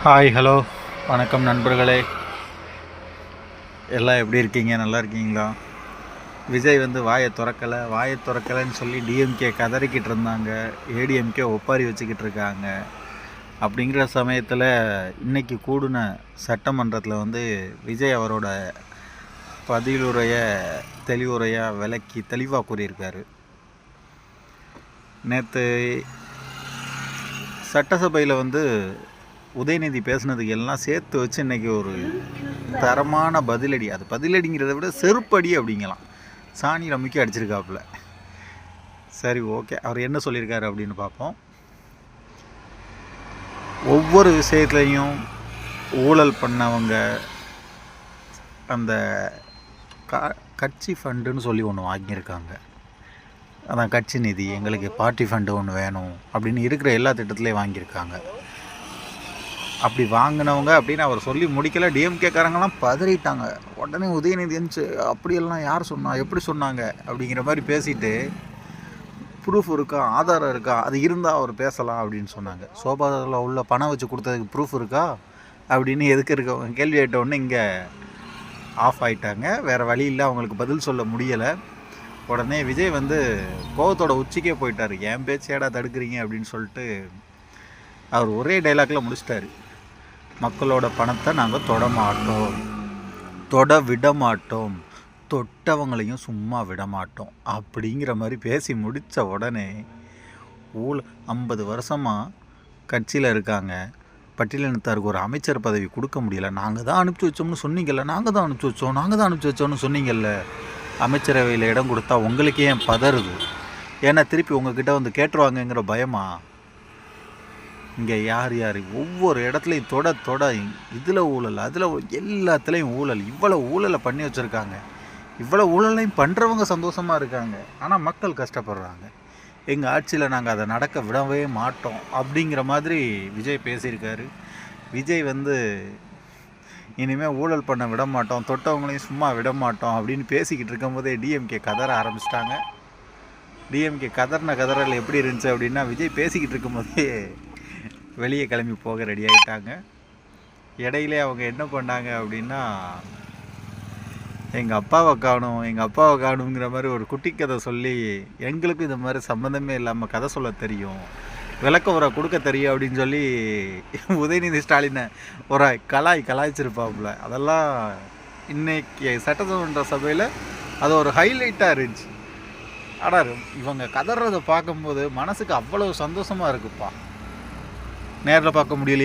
Hi hello வணக்கம் நண்பர்களே, எல்லாம் எப்படி இருக்கீங்க? நல்லா இருக்கீங்களா? விஜய் வாயை திறக்கலைன்னு சொல்லி டிஎம்கே கதறிக்கிட்டு இருந்தாங்க, ஏடிஎம்கே ஒப்பாரி வச்சுக்கிட்டு இருக்காங்க. அப்படிங்கிற சமயத்தில் இன்றைக்கி கூடின சட்டமன்றத்தில் விஜய் அவரோட பதிலுரையை தெளிவுரையாக விளக்கி தெளிவாக கூறியிருக்காரு. நேற்று சட்டசபையில் உதயநிதி பேசுனதுக்கு எல்லாம் சேர்த்து வச்சு இன்றைக்கி ஒரு தரமான பதிலடி, அது பதிலடிங்கிறத விட செருப்படி அப்படிங்கலாம், சாணியில் முக்கி அடிச்சிருக்காப்புல. சரி, ஓகே, அவர் என்ன சொல்லியிருக்காரு அப்படின்னு பார்ப்போம். ஒவ்வொரு விஷயத்துலையும் ஊழல் பண்ணவங்க அந்த கட்சி ஃபண்டுன்னு சொல்லி ஒன்று வாங்கியிருக்காங்க. அதான் கட்சி நிதி, எங்களுக்கு பார்ட்டி ஃபண்டு ஒன்று வேணும் அப்படின்னு இருக்கிற எல்லா திட்டத்துலேயும் வாங்கியிருக்காங்க. அப்படி வாங்கினவங்க அப்படின்னு அவர் சொல்லி முடிக்கல. டிஎம்கேக்காரங்களாம் பதறிட்டாங்க. உடனே உதயநிதி அப்படியெல்லாம் யார் சொன்னா, எப்படி சொன்னாங்க அப்படிங்கிற மாதிரி பேசிட்டு, ப்ரூஃப் இருக்கா, ஆதாரம் இருக்கா, அது இருந்தால் அவர் பேசலாம் அப்படின்னு சொன்னாங்க. சோபாவில் உள்ள பணம் வச்சு கொடுத்ததுக்கு ப்ரூஃப் இருக்கா அப்படின்னு எதுக்கு இருக்கவங்க கேள்வி கேட்டவுடனே இங்கே ஆஃப் ஆகிட்டாங்க. வேறு வழி இல்லை, அவங்களுக்கு பதில் சொல்ல முடியலை. உடனே விஜய் கோவத்தோட உச்சிக்கே போயிட்டார். என் பேச்சேடா தடுக்கிறீங்க அப்படின்னு சொல்லிட்டு அவர் ஒரே டைலாக்கில் முடிச்சிட்டாரு. மக்களோட பணத்தை நாங்கள் தொட விட மாட்டோம், தொட்டவங்களையும் சும்மா விட மாட்டோம் அப்படிங்கிற மாதிரி பேசி முடித்த உடனே 50 வருஷமாக கட்சியில் இருக்காங்க, பட்டியலினத்தாருக்கு ஒரு அமைச்சர் பதவி கொடுக்க முடியல, நாங்கள் தான் அனுப்பிச்சி வச்சோம்னு சொன்னீங்கல்ல, நாங்கள் தான் அனுப்பிச்சி வச்சோம்னு சொன்னீங்கல்ல, அமைச்சரவையில் இடம் கொடுத்தா உங்களுக்கு ஏன் பதறுது? ஏன்னா திருப்பி உங்ககிட்ட கேட்டுருவாங்கங்கிற பயமா? இங்கே யார் ஒவ்வொரு இடத்துலையும் தொட இதில் ஊழல், அதில் எல்லாத்துலேயும் ஊழல், இவ்வளோ ஊழலை பண்ணி வச்சுருக்காங்க. இவ்வளோ ஊழலையும் பண்ணுறவங்க சந்தோஷமாக இருக்காங்க, ஆனால் மக்கள் கஷ்டப்படுறாங்க. எங்கள் ஆட்சியில் நாங்கள் அதை நடக்க விடவே மாட்டோம் அப்படிங்கிற மாதிரி விஜய் பேசியிருக்காரு. விஜய் இனிமேல் ஊழல் பண்ண விட மாட்டோம், தொட்டவங்களையும் சும்மா விட மாட்டோம் அப்படின்னு பேசிக்கிட்டு இருக்கும்போதே டிஎம்கே கதற ஆரம்பிச்சிட்டாங்க. டிஎம்கே கதறல் எப்படி இருந்துச்சு அப்படின்னா, விஜய் பேசிக்கிட்டு இருக்கும்போதே வெளியே கிளம்பி போக ரெடி ஆகிட்டாங்க. இடையிலே அவங்க என்ன பண்ணாங்க அப்படின்னா, எங்கள் அப்பாவை காணுங்கிற மாதிரி ஒரு குட்டி கதை சொல்லி, எங்களுக்கும் இந்த மாதிரி சம்மந்தமே இல்லாமல் கதை சொல்ல தெரியும், விளக்க உரை கொடுக்க தெரியும் அப்படின்னு சொல்லி உதயநிதி ஸ்டாலினை ஒரு கலாய்ச்சிருப்பாப்புல. அதெல்லாம் இன்னைக்கு சட்டமன்ற சபையில் அது ஒரு ஹைலைட்டாக இருந்துச்சு. ஆனால் இவங்க கதறதை பார்க்கும்போது மனசுக்கு அவ்வளோ சந்தோஷமாக இருக்குப்பா. நேரில் பார்க்க முடியலையே.